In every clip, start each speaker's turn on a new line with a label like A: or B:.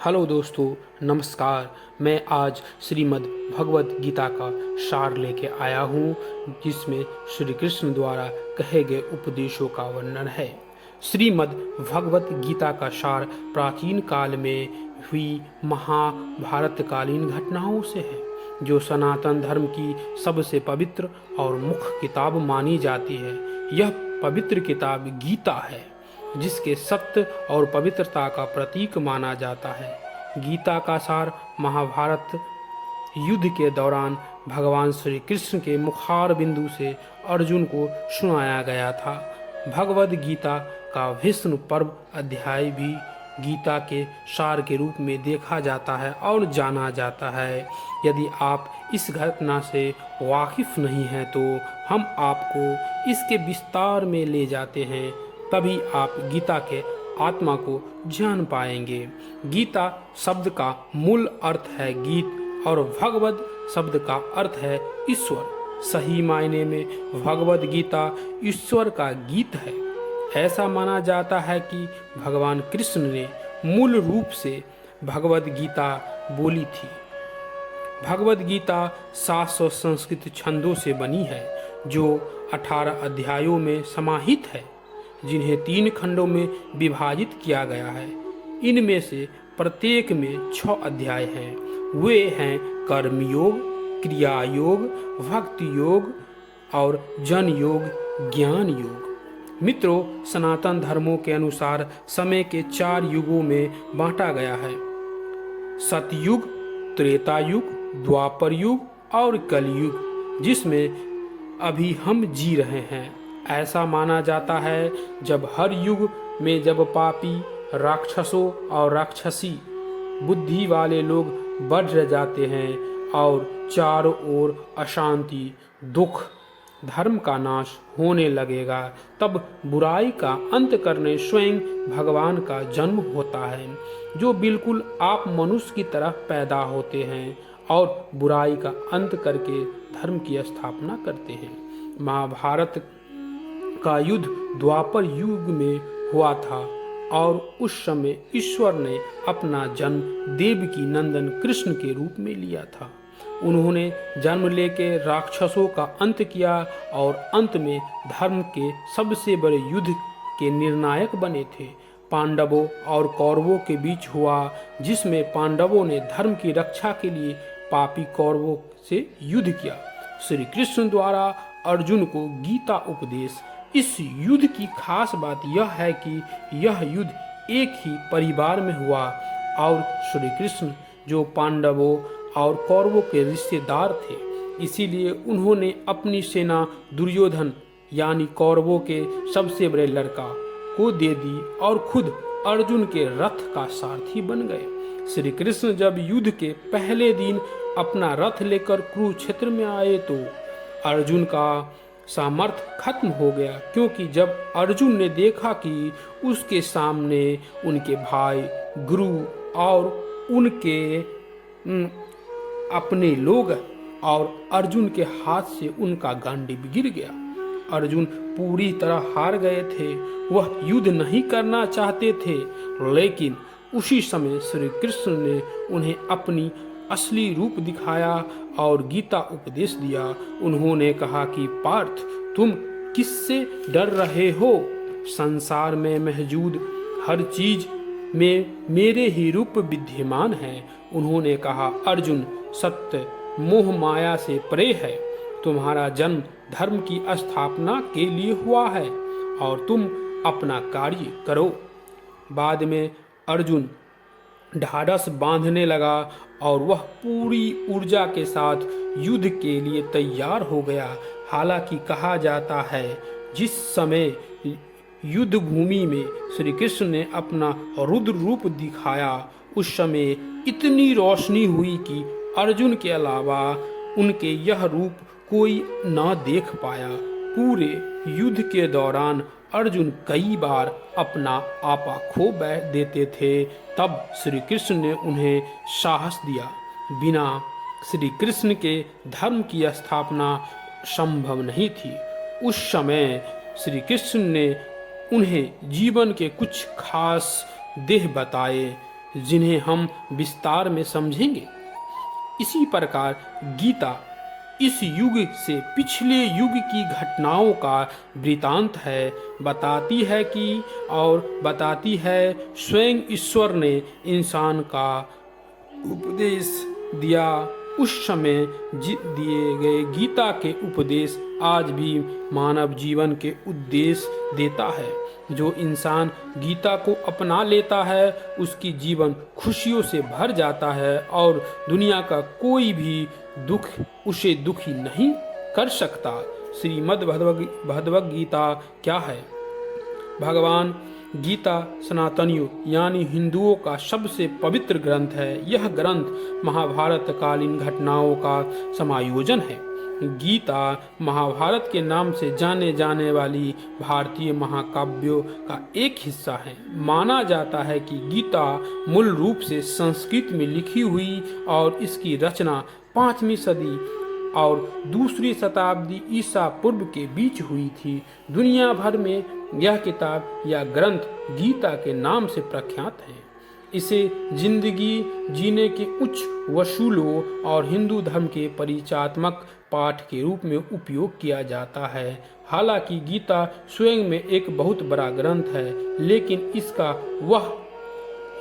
A: Hello दोस्तों, नमस्कार। मैं आज श्रीमद् भगवत गीता का सार लेके आया हूँ, जिसमें श्री कृष्ण द्वारा कहे गए उपदेशों का वर्णन है। श्रीमद् भगवत गीता का सार प्राचीन काल में हुई महाभारतकालीन घटनाओं से है, जो सनातन धर्म की सबसे पवित्र और मुख्य किताब मानी जाती है। यह पवित्र किताब गीता है, जिसके सत्य और पवित्रता का प्रतीक माना जाता है। गीता का सार महाभारत युद्ध के दौरान भगवान श्री कृष्ण के मुखार बिंदु से अर्जुन को सुनाया गया था। भगवद गीता का विष्णु पर्व अध्याय भी गीता के सार के रूप में देखा जाता है और जाना जाता है। यदि आप इस घटना से वाकिफ नहीं हैं तो हम आपको इसके विस्तार में ले जाते हैं, तभी आप गीता के आत्मा को जान पाएंगे। गीता शब्द का मूल अर्थ है गीत और भगवद शब्द का अर्थ है ईश्वर। सही मायने में भगवद गीता ईश्वर का गीत है। ऐसा माना जाता है कि भगवान कृष्ण ने मूल रूप से भगवद गीता बोली थी। भगवद गीता 700 संस्कृत छंदों से बनी है, जो 18 अध्यायों में समाहित है, जिन्हें 3 खंडों में विभाजित किया गया है। इनमें से प्रत्येक में 6 अध्याय हैं। वे हैं कर्म योग, क्रिया योग, भक्ति योग और जन योग, ज्ञान योग। मित्रों, सनातन धर्मों के अनुसार समय के 4 युगों में बांटा गया है: सतयुग, त्रेता युग, द्वापर युग और कलयुग, जिसमें अभी हम जी रहे हैं। ऐसा माना जाता है जब हर युग में जब पापी, राक्षसों और राक्षसी बुद्धि वाले लोग बढ़ जाते हैं और चारों ओर अशांति, दुख, धर्म का नाश होने लगेगा, तब बुराई का अंत करने स्वयं भगवान का जन्म होता है, जो बिल्कुल आप मनुष्य की तरह पैदा होते हैं और बुराई का अंत करके धर्म की स्थापना करते हैं। महाभारत का युद्ध द्वापर युग में हुआ था और उस समय ईश्वर ने अपना जन्म देवकी नंदन कृष्ण के रूप में लिया था। उन्होंने जन्म लेके राक्षसों का अंत किया और अंत में धर्म के सबसे बड़े युद्ध के निर्णायक बने थे। पांडवों और कौरवों के बीच हुआ, जिसमें पांडवों ने धर्म की रक्षा के लिए पापी कौरवों से युद्ध किया। श्री कृष्ण द्वारा अर्जुन को गीता उपदेश। इस युद्ध की खास बात यह है कि यह युद्ध एक ही परिवार में हुआ और श्री कृष्ण, जो पांडवों और कौरवों के रिश्तेदार थे, इसीलिए उन्होंने अपनी सेना दुर्योधन यानी कौरवों के सबसे बड़े लड़का को दे दी और खुद अर्जुन के रथ का सारथी बन गए। श्री कृष्ण जब युद्ध के पहले दिन अपना रथ लेकर कुरुक्षेत्र में आए तो अर्जुन का सामर्थ्य खत्म हो गया, क्योंकि जब अर्जुन ने देखा कि उसके सामने उनके भाई, गुरु और उनके अपने लोग और अर्जुन के हाथ से उनका गांडीव गिर गया। अर्जुन पूरी तरह हार गए थे। वह युद्ध नहीं करना चाहते थे, लेकिन उसी समय श्री कृष्ण ने उन्हें अपनी असली रूप दिखाया और गीता उपदेश दिया। उन्होंने कहा कि पार्थ, तुम किससे डर रहे हो? संसार में मौजूद हर चीज में मेरे ही रूप विद्यमान है। उन्होंने कहा, अर्जुन, सत्य मोह माया से परे है। तुम्हारा जन्म धर्म की स्थापना के लिए हुआ है और तुम अपना कार्य करो। बाद में अर्जुन ढाढ़स बांधने लगा और वह पूरी ऊर्जा के साथ युद्ध के लिए तैयार हो गया। हालांकि कहा जाता है, जिस समय युद्ध भूमि में श्री कृष्ण ने अपना रुद्र रूप दिखाया, उस समय इतनी रोशनी हुई कि अर्जुन के अलावा उनके यह रूप कोई न देख पाया। पूरे युद्ध के दौरान अर्जुन कई बार अपना आपा खो देते थे। तब श्री कृष्ण ने उन्हें साहस दिया। बिना श्री कृष्ण के धर्म की स्थापना संभव नहीं थी। उस समय श्री कृष्ण ने उन्हें जीवन के कुछ खास देह बताए, जिन्हें हम विस्तार में समझेंगे। इसी प्रकार गीता इस युग से पिछले युग की घटनाओं का वृतांत है, बताती है स्वयं ईश्वर ने इंसान का उपदेश दिया। उस समय दिए गए गीता के उपदेश आज भी मानव जीवन के उद्देश्य देता है। जो इंसान गीता को अपना लेता है उसकी जीवन खुशियों से भर जाता है और दुनिया का कोई भी दुख उसे दुखी नहीं कर सकता। श्रीमद् भगवद गीता क्या है? भगवान गीता सनातनियों यानी हिंदुओं का सबसे पवित्र ग्रंथ है। यह ग्रंथ महाभारत कालीन घटनाओं का समायोजन है। गीता महाभारत के नाम से जाने जाने वाली भारतीय महाकाव्यों का एक हिस्सा है। माना जाता है कि गीता मूल रूप से संस्कृत में लिखी हुई और इसकी रचना 5वीं सदी और 2री शताब्दी ईसा पूर्व के बीच हुई थी। दुनिया भर में यह किताब या ग्रंथ गीता के नाम से प्रख्यात है। इसे जिंदगी जीने के उच्च वसूलों और हिंदू धर्म के परिचयात्मक पाठ के रूप में उपयोग किया जाता है। हालांकि गीता स्वयं में एक बहुत बड़ा ग्रंथ है, लेकिन इसका वह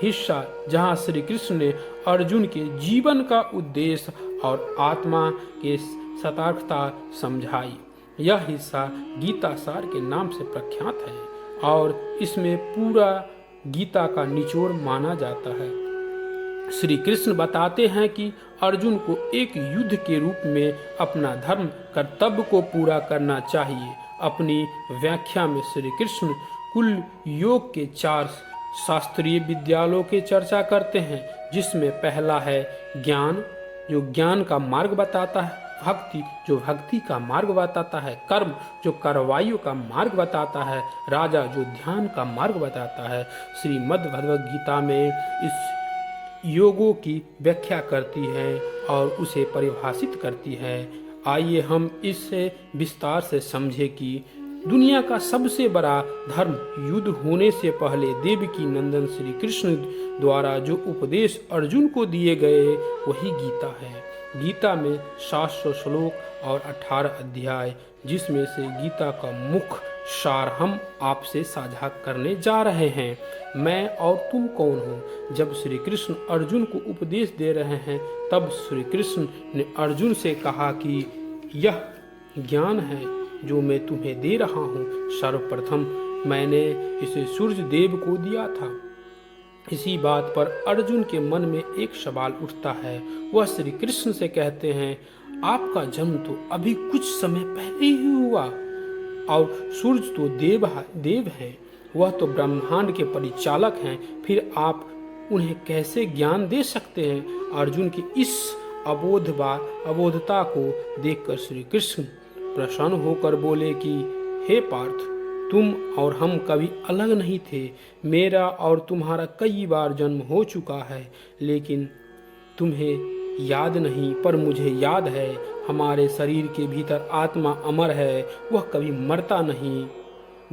A: हिस्सा जहाँ श्री कृष्ण ने अर्जुन के जीवन का उद्देश्य और आत्मा के सतर्कता समझाई, यह हिस्सा गीता सार के नाम से प्रख्यात है और इसमें पूरा गीता का निचोड़ माना जाता है। श्री कृष्ण बताते हैं कि अर्जुन को एक युद्ध के रूप में अपना धर्म कर्तव्य को पूरा करना चाहिए। अपनी व्याख्या में श्री कृष्ण कुल योग के 4 शास्त्रीय विद्यालयों की चर्चा करते हैं, जिसमें पहला है ज्ञान, जो ज्ञान का मार्ग बताता है, भक्ति जो भक्ति का मार्ग बताता है, कर्म जो कार्रवाइयों का मार्ग बताता है, राजा जो ध्यान का मार्ग बताता है। श्रीमद् भगवद गीता में इस योगों की व्याख्या करती है और उसे परिभाषित करती है। आइए हम इससे विस्तार से समझें कि दुनिया का सबसे बड़ा धर्म युद्ध होने से पहले देवकी नंदन श्री कृष्ण द्वारा जो उपदेश अर्जुन को दिए गए वही गीता है। गीता में 700 श्लोक और 18 अध्याय, जिसमें से गीता का मुख्य सार हम आपसे साझा करने जा रहे हैं। मैं और तुम कौन हो? जब श्री कृष्ण अर्जुन को उपदेश दे रहे हैं तब श्री कृष्ण ने अर्जुन से कहा कि यह ज्ञान है जो मैं तुम्हें दे रहा हूँ। सर्वप्रथम मैंने इसे सूर्य देव को दिया था। इसी बात पर अर्जुन के मन में एक सवाल उठता है। वह श्री कृष्ण से कहते हैं, आपका जन्म तो अभी कुछ समय पहले ही हुआ और सूर्य तो देव है, वह तो ब्रह्मांड के परिचालक हैं, फिर आप उन्हें कैसे ज्ञान दे सकते हैं? अर्जुन की इस अबोधता को देखकर श्री कृष्ण प्रसन्न होकर बोले कि हे पार्थ, तुम और हम कभी अलग नहीं थे। मेरा और तुम्हारा कई बार जन्म हो चुका है, लेकिन तुम्हें याद नहीं, पर मुझे याद है। हमारे शरीर के भीतर आत्मा अमर है, वह कभी मरता नहीं।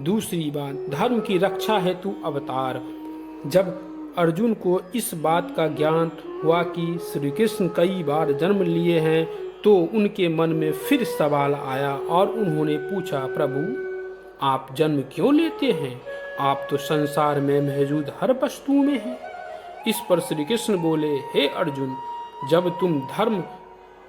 A: दूसरी बात, धर्म की रक्षा हेतु अवतार। जब अर्जुन को इस बात का ज्ञान हुआ कि श्री कृष्ण कई बार जन्म लिए हैं तो उनके मन में फिर सवाल आया और उन्होंने पूछा, प्रभु आप जन्म क्यों लेते हैं? आप तो संसार में मौजूद हर वस्तु में हैं। इस पर श्री कृष्ण बोले, हे अर्जुन, जब तुम धर्म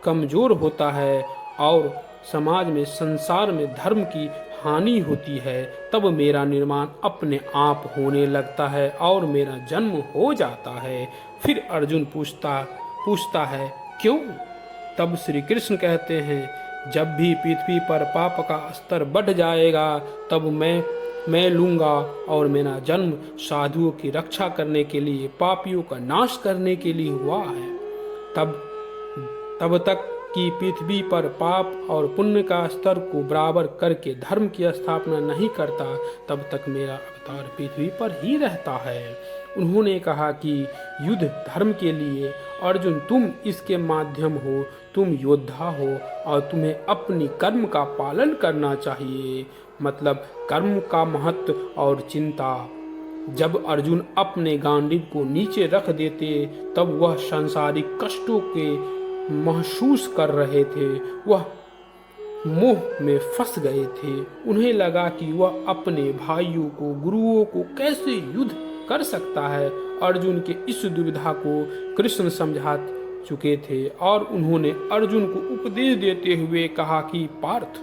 A: कमजोर होता है और समाज में संसार में धर्म की हानि होती है, तब मेरा निर्माण अपने आप होने लगता है और मेरा जन्म हो जाता है। फिर अर्जुन पूछता है क्यों? तब श्री कृष्ण कहते हैं, जब भी पृथ्वी पर पाप का स्तर बढ़ जाएगा तब मैं लूंगा और मेरा जन्म साधुओं की रक्षा करने के लिए, पापियों का नाश करने के लिए हुआ है। तब तक कि पृथ्वी पर पाप और पुण्य का स्तर को बराबर करके धर्म की स्थापना नहीं करता, तब तक मेरा अवतार पृथ्वी पर ही रहता है। उन्होंने कहा कि युद्ध धर्म के लिए, अर्जुन तुम इसके माध्यम हो, तुम योद्धा हो और तुम्हें अपनी कर्म का पालन करना चाहिए। मतलब कर्म का महत्व और चिंता। जब अर्जुन अपने गांडीव को नीचे रख देते तब वह सांसारिक कष्टों के महसूस कर रहे थे। वह मोह में फंस गए थे। उन्हें लगा कि वह अपने भाइयों को, गुरुओं को कैसे युद्ध कर सकता है। अर्जुन के इस दुविधा को कृष्ण समझा चुके थे और उन्होंने अर्जुन को उपदेश देते हुए कहा कि पार्थ,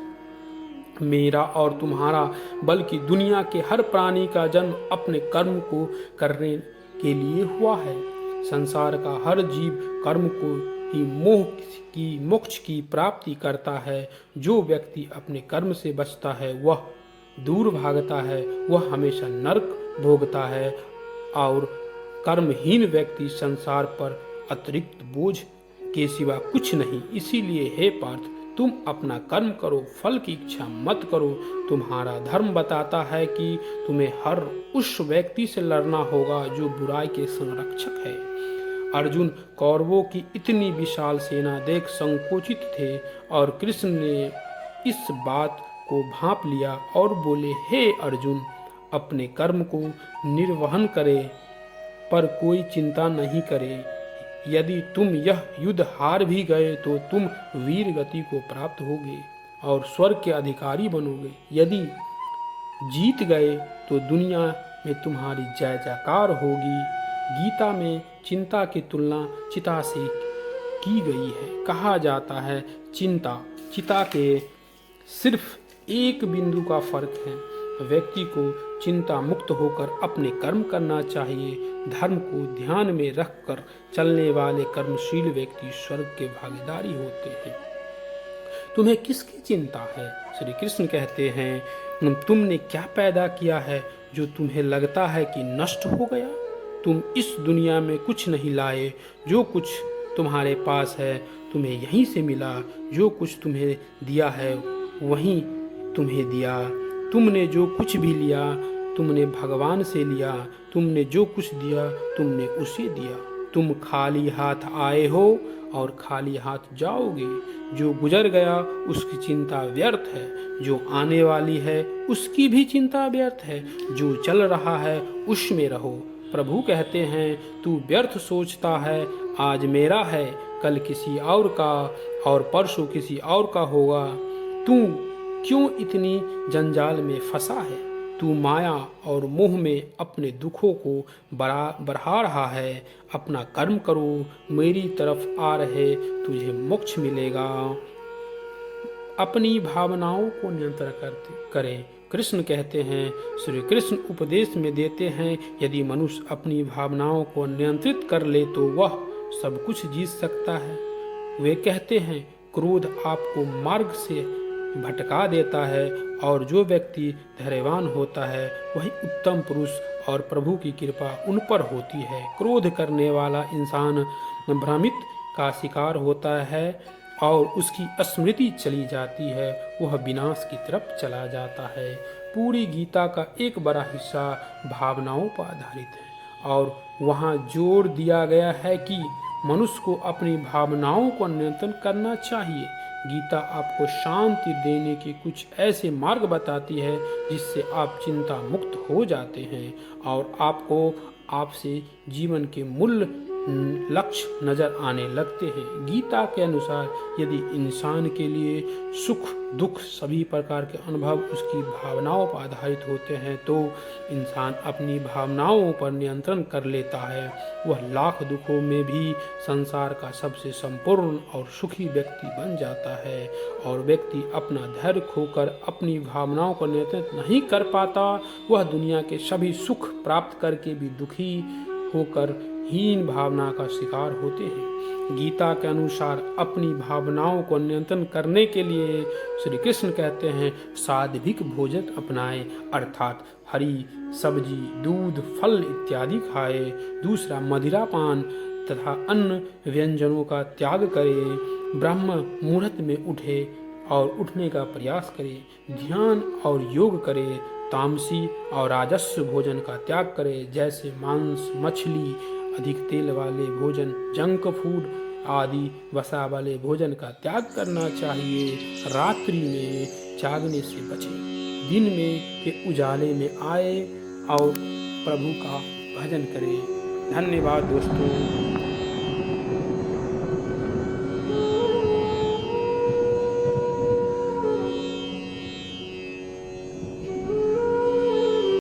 A: मेरा और तुम्हारा बल्कि दुनिया के हर प्राणी का जन्म अपने कर्म को करने के लिए हुआ है। संसार का हर जीव कर्म को ही मोक्ष की प्राप्ति करता है। जो व्यक्ति अपने कर्म से बचता है वह दूर भागता है, वह हमेशा नरक भोगता है और कर्महीन व्यक्ति संसार पर अतिरिक्त बोझ के सिवा कुछ नहीं। इसीलिए हे पार्थ, तुम अपना कर्म करो, फल की इच्छा मत करो। तुम्हारा धर्म बताता है कि तुम्हें हर उस व्यक्ति से लड़ना होगा जो बुराई के संरक्षक है। अर्जुन कौरवों की इतनी विशाल सेना देख संकोचित थे और कृष्ण ने इस बात को भांप लिया और बोले, हे अर्जुन, अपने कर्म को निर्वहन करे पर कोई चिंता नहीं करे। यदि तुम यह युद्ध हार भी गए तो तुम वीर गति को प्राप्त होगे और स्वर्ग के अधिकारी बनोगे। यदि जीत गए तो दुनिया में तुम्हारी जय जयकार होगी। गीता में चिंता की तुलना चिता से की गई है। कहा जाता है, चिता के सिर्फ एक बिंदु का फर्क है। व्यक्ति को चिंता मुक्त होकर अपने कर्म करना चाहिए। धर्म को ध्यान में रखकर चलने वाले कर्मशील व्यक्ति स्वर्ग के भागीदारी होते हैं। तुम्हें किसकी चिंता है? श्री कृष्ण कहते हैं, तुमने क्या पैदा किया है जो तुम्हें लगता है कि नष्ट हो गया? तुम इस दुनिया में कुछ नहीं लाए। जो कुछ तुम्हारे पास है तुम्हें यहीं से मिला। जो कुछ तुम्हें दिया है वहीं तुम्हें दिया। तुमने जो कुछ भी लिया तुमने भगवान से लिया। तुमने जो कुछ दिया तुमने उसे दिया। तुम खाली हाथ आए हो और खाली हाथ जाओगे। जो गुजर गया उसकी चिंता व्यर्थ है। जो आने वाली है उसकी भी चिंता व्यर्थ है। जो चल रहा है उसमें रहो। प्रभु कहते हैं, तू व्यर्थ सोचता है। आज मेरा है, कल किसी और का और परसों किसी और का होगा। तू क्यों इतनी जंजाल में फंसा है? तू माया और मोह में अपने दुखों को बढ़ा रहा है। अपना कर्म करो, मेरी तरफ आ रहे, तुझे मोक्ष मिलेगा। अपनी भावनाओं को नियंत्रण करें। कृष्ण कहते हैं, श्री कृष्ण उपदेश में देते हैं, यदि मनुष्य अपनी भावनाओं को नियंत्रित कर ले तो वह सब कुछ जीत सकता है। वे कहते हैं, क्रोध आपको मार्ग से भटका देता है और जो व्यक्ति धैर्यवान होता है वही उत्तम पुरुष और प्रभु की कृपा उन पर होती है। क्रोध करने वाला इंसान भ्रमित का शिकार होता है और उसकी स्मृति चली जाती है, वह विनाश की तरफ चला जाता है। पूरी गीता का एक बड़ा हिस्सा भावनाओं पर आधारित है और वहाँ जोर दिया गया है कि मनुष्य को अपनी भावनाओं को नियंत्रण करना चाहिए। गीता आपको शांति देने के कुछ ऐसे मार्ग बताती है जिससे आप चिंता मुक्त हो जाते हैं और आपको आपसे जीवन के मूल लक्ष्य नजर आने लगते हैं। गीता के अनुसार यदि इंसान के लिए सुख दुख सभी प्रकार के अनुभव उसकी भावनाओं पर आधारित होते हैं तो इंसान अपनी भावनाओं पर नियंत्रण कर लेता है। वह लाख दुखों में भी संसार का सबसे संपूर्ण और सुखी व्यक्ति बन जाता है। और व्यक्ति अपना धैर्य खोकर अपनी भावनाओं को नियंत्रित नहीं कर पाता, वह दुनिया के सभी सुख प्राप्त करके भी दुखी होकर हीन भावना का शिकार होते हैं। गीता के अनुसार अपनी भावनाओं को नियंत्रण करने के लिए श्री कृष्ण कहते हैं, सात्विक भोजन अपनाएं, अर्थात हरी सब्जी, दूध, फल इत्यादि खाए। दूसरा, मदिरा पान तथा अन्य व्यंजनों का त्याग करें। ब्रह्म मुहूर्त में उठे और उठने का प्रयास करें। ध्यान और योग करें। तामसी और राजस्व भोजन का त्याग करें, जैसे मांस, मछली, अधिक तेल वाले भोजन, जंक फूड आदि वसा वाले भोजन का त्याग करना चाहिए। रात्रि में जागने से बचें। दिन में के उजाले में आए और प्रभु का भजन करें। धन्यवाद दोस्तों।